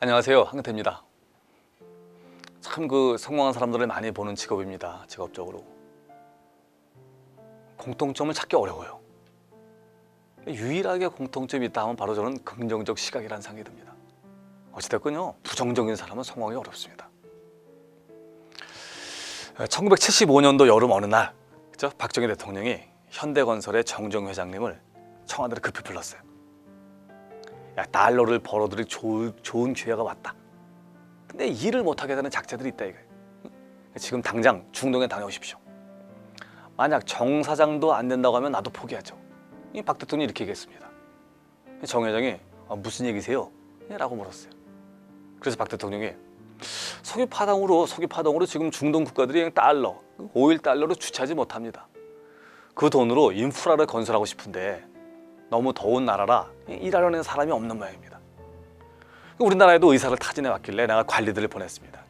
안녕하세요, 한근태입니다. 참 성공한 사람들을 많이 보는 직업입니다. 직업적으로 공통점을 찾기 어려워요. 유일하게 공통점이 있다 하면 바로 저는 긍정적 시각이라는 생각이 듭니다. 어찌됐건요, 부정적인 사람은 성공하기 어렵습니다. 1975년도 여름 어느 날, 그죠? 박정희 대통령이 현대건설의 정정 회장님을 청와대로 급히 불렀어요. 야, 달러를 벌어들일 좋은 기회가 왔다. 근데 일을 못하게 되는 작자들이 있다 이거예요. 지금 당장 중동에 다녀오십시오. 만약 정 사장도 안 된다고 하면 나도 포기하죠. 이 박 대통령이 이렇게 얘기했습니다. 정 회장이 무슨 얘기세요? 라고 물었어요. 그래서 박 대통령이 석유 파동으로 지금 중동 국가들이 달러, 오일 달러로 주체하지 못합니다. 그 돈으로 인프라를 건설하고 싶은데 너무 더운 나라라 일하려는 사람이 없는 모양입니다. 우리나라에도 의사를 타진해 왔길래 내가 관리들을 보냈습니다.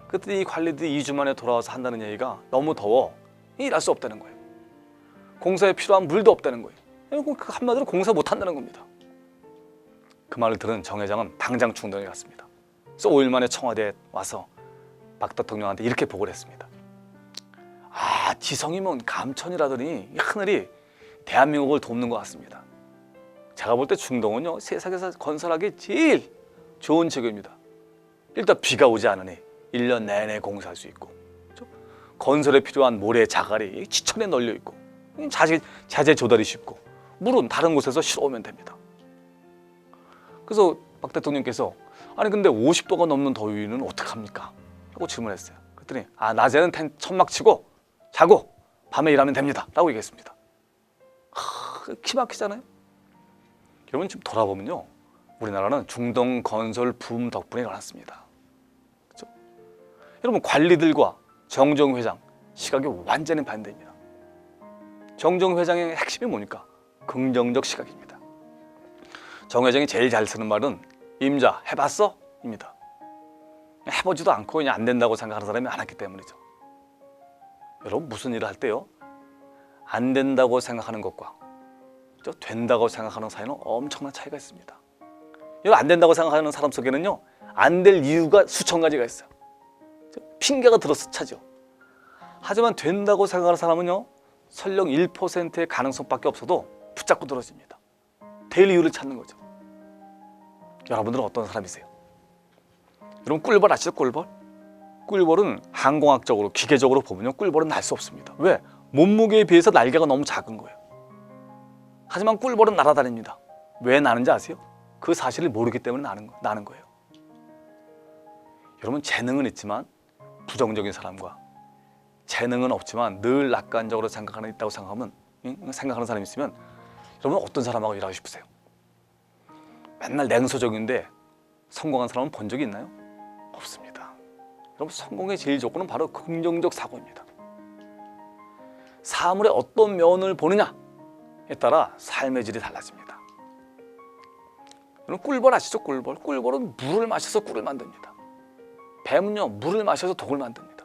그때 이 관리들이 2주 만에 돌아와서 한다는 얘기가 너무 더워 일할 수 없다는 거예요. 공사에 필요한 물도 없다는 거예요. 한마디로 공사 못 한다는 겁니다. 그 말을 들은 정 회장은 당장 중동에 갔습니다. 그래서 5일 만에 청와대에 와서 박 대통령한테 이렇게 보고를 했습니다. 지성이면 감천이라더니 하늘이 대한민국을 돕는 것 같습니다. 제가 볼 때 중동은요, 세상에서 건설하기 제일 좋은 지역입니다. 일단 비가 오지 않으니 1년 내내 공사할 수 있고, 그렇죠? 건설에 필요한 모래 자갈이 지천에 널려 있고, 자재 조달이 쉽고, 물은 다른 곳에서 실어오면 됩니다. 그래서 박 대통령께서 아니 근데 50도가 넘는 더위는 어떡합니까? 하고 질문했어요. 그랬더니 낮에는 천막 치고 자고 밤에 일하면 됩니다 라고 얘기했습니다. 기막히잖아요. 여러분 지금 돌아보면요, 우리나라는 중동 건설 붐 덕분에 일어났습니다. 그렇죠? 여러분 관리들과 정정 회장 시각이 완전히 반대입니다. 정정 회장의 핵심이 뭡니까? 긍정적 시각입니다. 정 회장이 제일 잘 쓰는 말은 임자 해봤어? 입니다. 해보지도 않고 그냥 안 된다고 생각하는 사람이 많았기 때문이죠. 여러분 무슨 일을 할 때요, 안 된다고 생각하는 것과 된다고 생각하는 사이는 엄청난 차이가 있습니다. 안 된다고 생각하는 사람 속에는요, 안 될 이유가 수천 가지가 있어요. 핑계가 들어서 차죠. 하지만 된다고 생각하는 사람은요, 설령 1%의 가능성밖에 없어도 붙잡고 들어집니다. 될 이유를 찾는 거죠. 여러분들은 어떤 사람이세요? 여러분 꿀벌 아시죠? 꿀벌? 꿀벌은 항공학적으로, 기계적으로 보면요, 꿀벌은 날 수 없습니다. 왜? 몸무게에 비해서 날개가 너무 작은 거예요. 하지만 꿀벌은 날아다닙니다. 왜 나는지 아세요? 그 사실을 모르기 때문에 나는 거예요. 여러분 재능은 있지만 부정적인 사람과 재능은 없지만 늘 낙관적으로 있다고 생각하는 사람이 있으면 여러분 어떤 사람하고 일하고 싶으세요? 맨날 냉소적인데 성공한 사람은 본 적이 있나요? 없습니다. 여러분 성공의 제일 조건은 바로 긍정적 사고입니다. 사물의 어떤 면을 보느냐에 따라 삶의 질이 달라집니다. 여러분 꿀벌 아시죠? 꿀벌. 꿀벌은 물을 마셔서 꿀을 만듭니다. 뱀은요, 물을 마셔서 독을 만듭니다.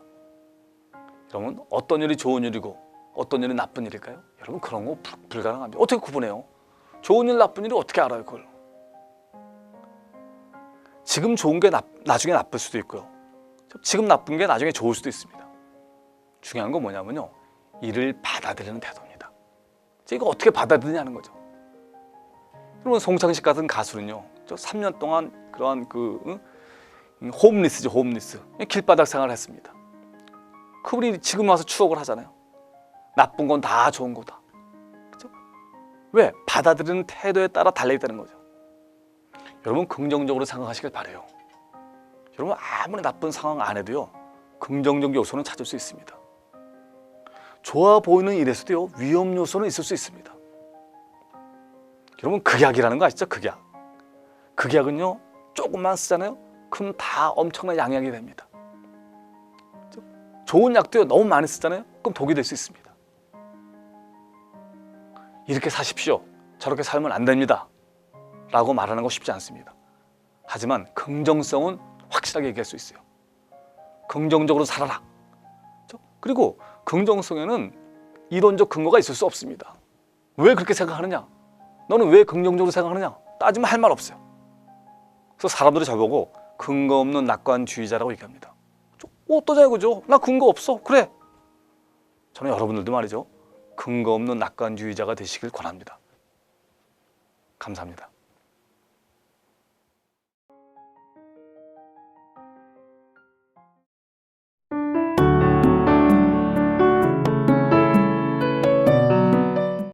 여러분 어떤 일이 좋은 일이고 어떤 일이 나쁜 일일까요? 여러분 그런 거 불가능합니다. 어떻게 구분해요? 좋은 일, 나쁜 일을 어떻게 알아요, 그걸? 지금 좋은 게 나중에 나쁠 수도 있고요, 지금 나쁜 게 나중에 좋을 수도 있습니다. 중요한 건 뭐냐면요, 이를 받아들이는 태도입니다. 이거 어떻게 받아들이냐는 거죠. 여러분 송창식 같은 가수는요, 3년 동안 그러한 홈리스죠, 홈리스. 길바닥 생활을 했습니다. 그분이 지금 와서 추억을 하잖아요. 나쁜 건 다 좋은 거다. 그렇죠? 왜? 받아들이는 태도에 따라 달려있다는 거죠. 여러분 긍정적으로 생각하시길 바라요. 여러분 아무리 나쁜 상황 안에도요, 긍정적 요소는 찾을 수 있습니다. 좋아 보이는 일에서도요, 위험 요소는 있을 수 있습니다. 여러분 극약이라는 거 아시죠? 극약. 극약은요, 조금만 쓰잖아요, 그럼 다 엄청난 양약이 됩니다. 좋은 약도요, 너무 많이 쓰잖아요, 그럼 독이 될 수 있습니다. 이렇게 사십시오, 저렇게 살면 안 됩니다 라고 말하는 거 쉽지 않습니다. 하지만 긍정성은 확실하게 얘기할 수 있어요. 긍정적으로 살아라. 그리고 긍정성에는 이론적 근거가 있을 수 없습니다. 왜 그렇게 생각하느냐? 너는 왜 긍정적으로 생각하느냐? 따지면 할 말 없어요. 그래서 사람들이 저보고 근거 없는 낙관주의자라고 얘기합니다. 어떠냐 이거죠? 나 근거 없어. 그래. 저는 여러분들도 말이죠. 근거 없는 낙관주의자가 되시길 권합니다. 감사합니다.